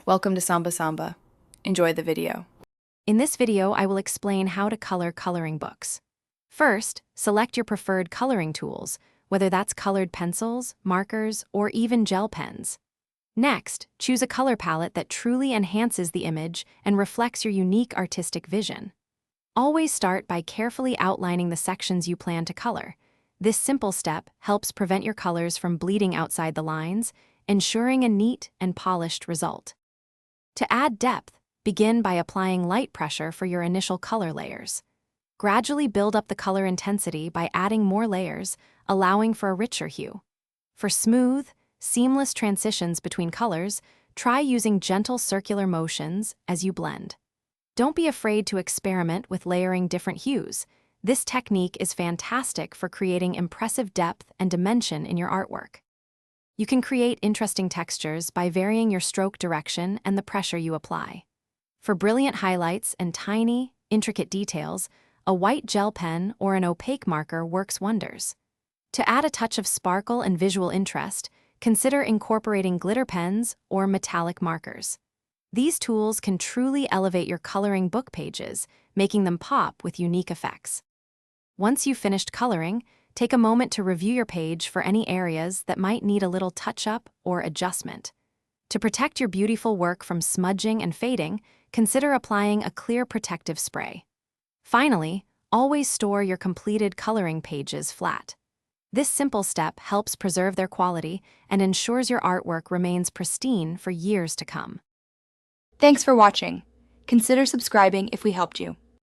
Welcome to Samba Samba. Enjoy the video. In this video, I will explain how to color coloring books. First, select your preferred coloring tools, whether that's colored pencils, markers, or even gel pens. Next, choose a color palette that truly enhances the image and reflects your unique artistic vision. Always start by carefully outlining the sections you plan to color. This simple step helps prevent your colors from bleeding outside the lines, ensuring a neat and polished result. To add depth, begin by applying light pressure for your initial color layers. Gradually build up the color intensity by adding more layers, allowing for a richer hue. For smooth, seamless transitions between colors, try using gentle circular motions as you blend. Don't be afraid to experiment with layering different hues. This technique is fantastic for creating impressive depth and dimension in your artwork. You can create interesting textures by varying your stroke direction and the pressure you apply. For brilliant highlights and tiny, intricate details, a white gel pen or an opaque marker works wonders. To add a touch of sparkle and visual interest, consider incorporating glitter pens or metallic markers. These tools can truly elevate your coloring book pages, making them pop with unique effects. Once you've finished coloring, take a moment to review your page for any areas that might need a little touch-up or adjustment. To protect your beautiful work from smudging and fading, consider applying a clear protective spray. Finally, always store your completed coloring pages flat. This simple step helps preserve their quality and ensures your artwork remains pristine for years to come. Thanks for watching. Consider subscribing if we helped you.